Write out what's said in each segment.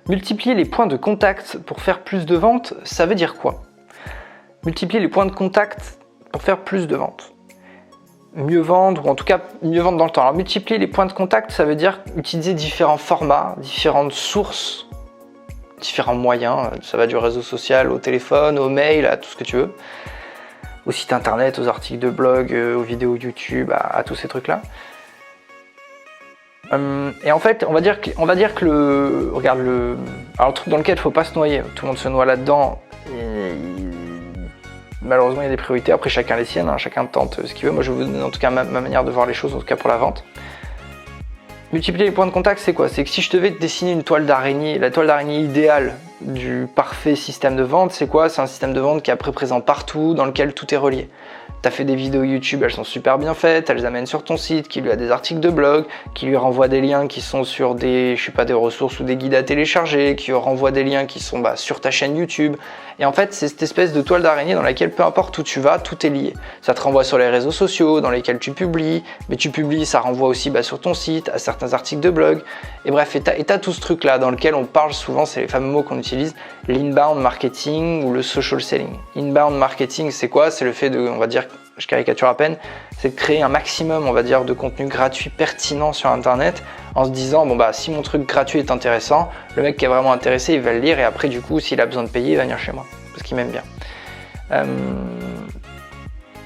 Multiplier les points de contact pour faire plus de ventes, ça veut dire quoi? Multiplier les points de contact pour faire plus de ventes. Mieux vendre, ou en tout cas mieux vendre dans le temps. Alors multiplier les points de contact, ça veut dire utiliser différents formats, différentes sources, différents moyens. Ça va du réseau social au téléphone, au mail, à tout ce que tu veux. Au site internet, aux articles de blog, aux vidéos YouTube, à tous ces trucs-là. Et en fait, on va dire que alors le truc dans lequel il ne faut pas se noyer, tout le monde se noie là-dedans, et malheureusement il y a des priorités, après chacun les siennes, hein, chacun tente ce qu'il veut. Moi je vous donne en tout cas ma manière de voir les choses, en tout cas pour la vente. Multiplier les points de contact, c'est quoi? C'est que si je devais te dessiner une toile d'araignée, la toile d'araignée idéale du parfait système de vente, c'est quoi? C'est un système de vente qui est après présent partout, dans lequel tout est relié. Tu as fait des vidéos YouTube, elles sont super bien faites, elles amènent sur ton site, qui lui a des articles de blog, qui lui renvoie des liens qui sont sur des ressources ou des guides à télécharger, qui lui renvoie des liens qui sont sur ta chaîne YouTube. Et en fait, c'est cette espèce de toile d'araignée dans laquelle peu importe où tu vas, tout est lié. Ça te renvoie sur les réseaux sociaux dans lesquels tu publies, mais tu publies, ça renvoie aussi sur ton site, à certains articles de blog. Et bref, et t'as tout ce truc-là dans lequel on parle souvent, c'est les fameux mots qu'on utilise, l'inbound marketing ou le social selling. Inbound marketing, c'est quoi? C'est le fait de, on va dire, je caricature à peine, c'est de créer un maximum, on va dire, de contenu gratuit pertinent sur Internet en se disant, si mon truc gratuit est intéressant, le mec qui est vraiment intéressé, il va le lire et après, du coup, s'il a besoin de payer, il va venir chez moi parce qu'il m'aime bien.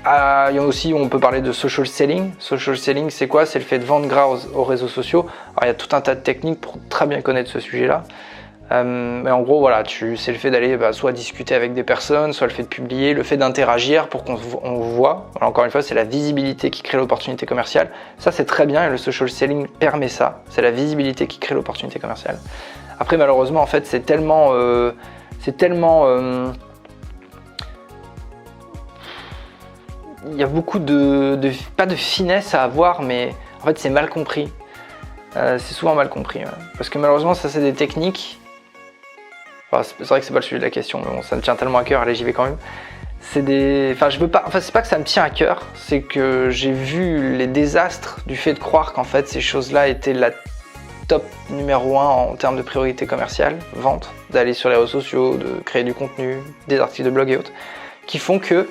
Il y a aussi, on peut parler de social selling. Social selling, c'est quoi? C'est le fait de vendre grâce aux réseaux sociaux. Alors, il y a tout un tas de techniques pour très bien connaître ce sujet-là. Mais en gros, voilà, c'est le fait d'aller soit discuter avec des personnes, soit le fait de publier, le fait d'interagir pour qu'on voit. Alors, encore une fois, c'est la visibilité qui crée l'opportunité commerciale. Ça, c'est très bien et le social selling permet ça. C'est la visibilité qui crée l'opportunité commerciale. Après, malheureusement, en fait, c'est tellement il y a beaucoup pas de finesse à avoir, mais en fait, c'est mal compris. C'est souvent mal compris. Ouais. Parce que malheureusement, ça, c'est des techniques. C'est vrai que c'est pas le sujet de la question, mais bon, ça me tient tellement à cœur, allez, j'y vais quand même. C'est pas que ça me tient à cœur, c'est que j'ai vu les désastres du fait de croire qu'en fait ces choses-là étaient la top numéro 1 en termes de priorité commerciale, vente, d'aller sur les réseaux sociaux, de créer du contenu, des articles de blog et autres, qui font que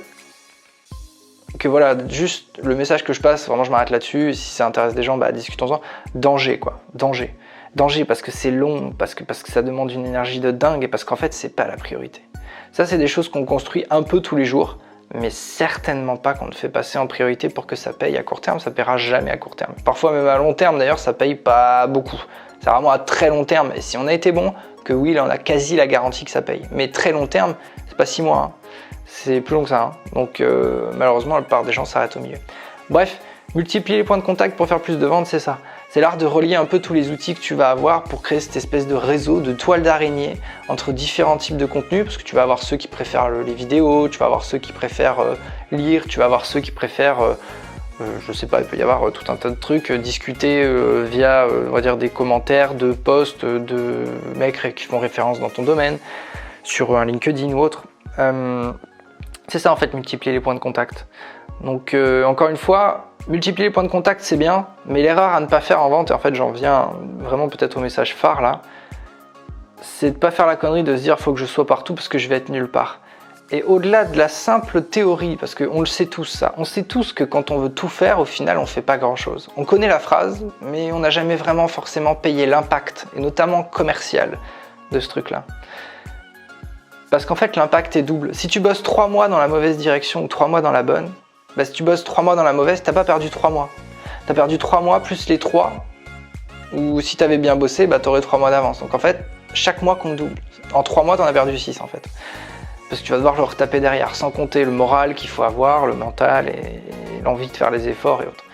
voilà, juste le message que je passe, vraiment je m'arrête là-dessus, si ça intéresse des gens, discutons-en, danger quoi, danger. Danger parce que c'est long, parce que ça demande une énergie de dingue et parce qu'en fait c'est pas la priorité. Ça c'est des choses qu'on construit un peu tous les jours, mais certainement pas qu'on ne fait passer en priorité pour que ça paye à court terme, ça paiera jamais à court terme. Parfois même à long terme d'ailleurs ça paye pas beaucoup. C'est vraiment à très long terme et si on a été bon, que oui là on a quasi la garantie que ça paye. Mais très long terme, c'est pas 6 mois, hein. C'est plus long que ça. Hein. Donc malheureusement la plupart des gens s'arrêtent au milieu. Bref, multiplier les points de contact pour faire plus de ventes, c'est ça. C'est l'art de relier un peu tous les outils que tu vas avoir pour créer cette espèce de réseau, de toile d'araignée entre différents types de contenus, parce que tu vas avoir ceux qui préfèrent les vidéos, tu vas avoir ceux qui préfèrent lire, tu vas avoir ceux qui préfèrent, je sais pas, il peut y avoir tout un tas de trucs, discuter via, on va dire, des commentaires de posts de mecs qui font référence dans ton domaine, sur un LinkedIn ou autre. C'est ça en fait, multiplier les points de contact. Donc encore une fois, multiplier les points de contact c'est bien, mais l'erreur à ne pas faire en vente, et en fait j'en viens vraiment peut-être au message phare là, c'est de pas faire la connerie de se dire faut que je sois partout parce que je vais être nulle part. Et au-delà de la simple théorie, parce qu'on le sait tous ça, on sait tous que quand on veut tout faire, au final on fait pas grand chose. On connaît la phrase, mais on n'a jamais vraiment forcément payé l'impact, et notamment commercial, de ce truc-là. Parce qu'en fait l'impact est double. Si tu bosses 3 mois dans la mauvaise direction ou 3 mois dans la bonne, si tu bosses 3 mois dans la mauvaise, t'as pas perdu 3 mois. T'as perdu 3 mois plus les 3, ou si t'avais bien bossé, t'aurais 3 mois d'avance. Donc en fait, chaque mois compte double. En 3 mois, t'en as perdu 6 en fait. Parce que tu vas devoir le retaper derrière, sans compter le moral qu'il faut avoir, le mental et l'envie de faire les efforts et autres.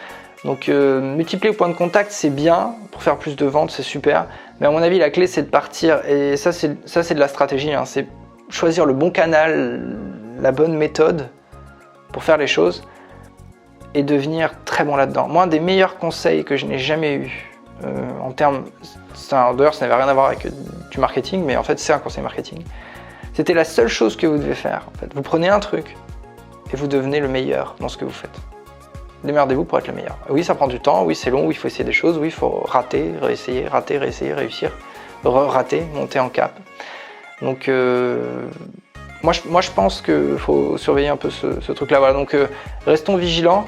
Donc multiplier les points de contact, c'est bien, pour faire plus de ventes, c'est super. Mais à mon avis, la clé, c'est de partir, et ça c'est de la stratégie, hein, c'est choisir le bon canal, la bonne méthode pour faire les choses et devenir très bon là-dedans. Moi, un des meilleurs conseils que je n'ai jamais eu en termes, d'ailleurs ça n'avait rien à voir avec du marketing, mais en fait c'est un conseil marketing, c'était la seule chose que vous devez faire. En fait. Vous prenez un truc et vous devenez le meilleur dans ce que vous faites. Démerdez-vous pour être le meilleur. Oui, ça prend du temps, oui c'est long, oui il faut essayer des choses, oui il faut rater, réessayer, réussir. rater, monter en cap. Donc moi je pense qu'il faut surveiller un peu ce truc-là. Voilà, donc restons vigilants.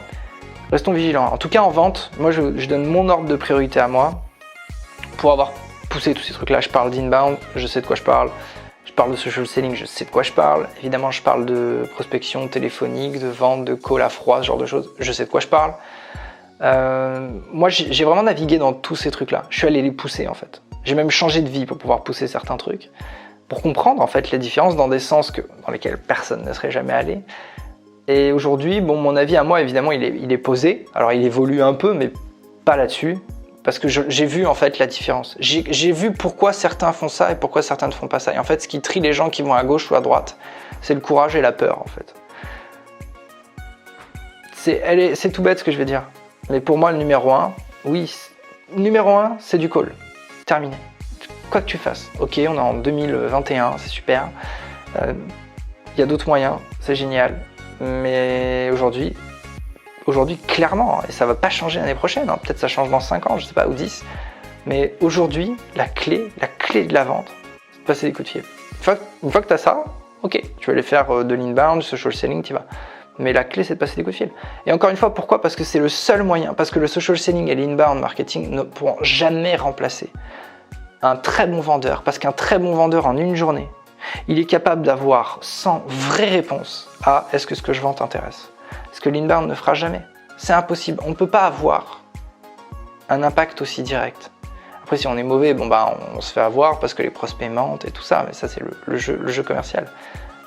Restons vigilants. En tout cas en vente, moi je donne mon ordre de priorité à moi pour avoir poussé tous ces trucs-là. Je parle d'inbound, je sais de quoi je parle. Je parle de social selling, je sais de quoi je parle. Évidemment, je parle de prospection téléphonique, de vente, de call à froid, ce genre de choses. Je sais de quoi je parle. Moi, j'ai vraiment navigué dans tous ces trucs-là. Je suis allé les pousser en fait. J'ai même changé de vie pour pouvoir pousser certains trucs, pour comprendre en fait les différences dans des sens dans lesquels personne ne serait jamais allé. Et aujourd'hui, bon, mon avis à moi, évidemment, il est posé. Alors, il évolue un peu, mais pas là-dessus. Parce que j'ai vu en fait la différence. J'ai vu pourquoi certains font ça et pourquoi certains ne font pas ça. Et en fait, ce qui trie les gens qui vont à gauche ou à droite, c'est le courage et la peur en fait. C'est tout bête ce que je vais dire. Mais pour moi, le numéro 1, oui, numéro 1, c'est du call. Terminé. Quoi que tu fasses. Ok, on est en 2021, c'est super. Il y a d'autres moyens, c'est génial. Mais aujourd'hui, clairement, et ça va pas changer l'année prochaine, hein, peut-être ça change dans 5 ans, je sais pas, ou 10, mais aujourd'hui, la clé de la vente, c'est de passer des coups de fil. Une fois que tu as ça, ok, tu vas aller faire de l'inbound, du social selling, tu vas. Mais la clé, c'est de passer des coups de fil. Et encore une fois, pourquoi? Parce que c'est le seul moyen, parce que le social selling et l'inbound marketing ne pourront jamais remplacer un très bon vendeur, parce qu'un très bon vendeur en une journée, il est capable d'avoir 100 vraies réponses à « est-ce que ce que je vends t'intéresse ?» Ce que l'inbound ne fera jamais. C'est impossible. On ne peut pas avoir un impact aussi direct. Après, si on est mauvais, bon, bah, on se fait avoir parce que les prospects mentent et tout ça, mais ça, c'est le jeu commercial.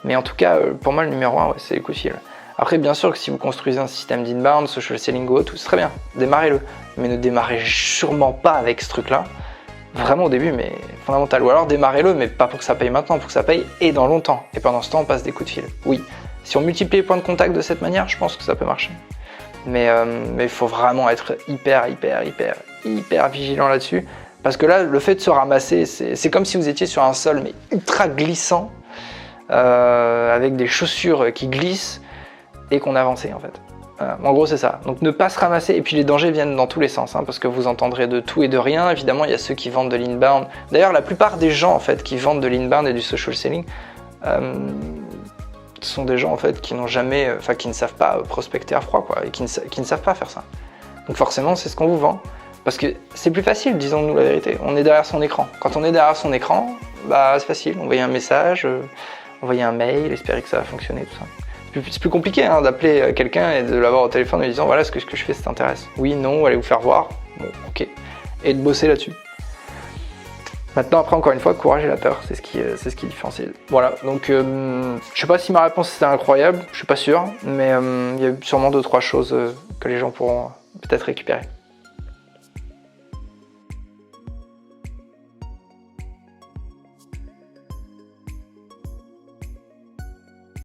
Mais en tout cas, pour moi, le numéro 1, ouais, c'est les coups de fil. Après, bien sûr que si vous construisez un système d'inbound, social selling ou autre, c'est très bien, démarrez-le. Mais ne démarrez sûrement pas avec ce truc-là, vraiment au début, mais fondamental. Ou alors démarrez-le, mais pas pour que ça paye maintenant, pour que ça paye et dans longtemps. Et pendant ce temps, on passe des coups de fil. Oui. Si on multiplie les points de contact de cette manière, je pense que ça peut marcher. Mais il faut vraiment être hyper vigilant là-dessus. Parce que là, le fait de se ramasser, c'est comme si vous étiez sur un sol mais ultra glissant, avec des chaussures qui glissent et qu'on avançait en fait. En gros, c'est ça. Donc ne pas se ramasser. Et puis les dangers viennent dans tous les sens, hein, parce que vous entendrez de tout et de rien. Évidemment, il y a ceux qui vendent de l'inbound. D'ailleurs, la plupart des gens en fait qui vendent de l'inbound et du social selling, ce sont des gens en fait qui n'ont jamais, qui ne savent pas prospecter à froid, quoi, et qui ne savent pas faire ça. Donc forcément, c'est ce qu'on vous vend, parce que c'est plus facile, disons-nous la vérité. On est derrière son écran. Quand on est derrière son écran, bah c'est facile. Envoyer un message, envoyer un mail, espérer que ça va fonctionner, tout ça. C'est plus compliqué hein, d'appeler quelqu'un et de l'avoir au téléphone en lui disant voilà ce que je fais, ça t'intéresse. Oui, non, allez vous faire voir. Bon, ok. Et de bosser là-dessus. Maintenant, après, encore une fois, courage et la peur, c'est ce qui différencie. Voilà, donc je sais pas si ma réponse était incroyable, je suis pas sûr, mais il y a sûrement 2-3 choses que les gens pourront peut-être récupérer.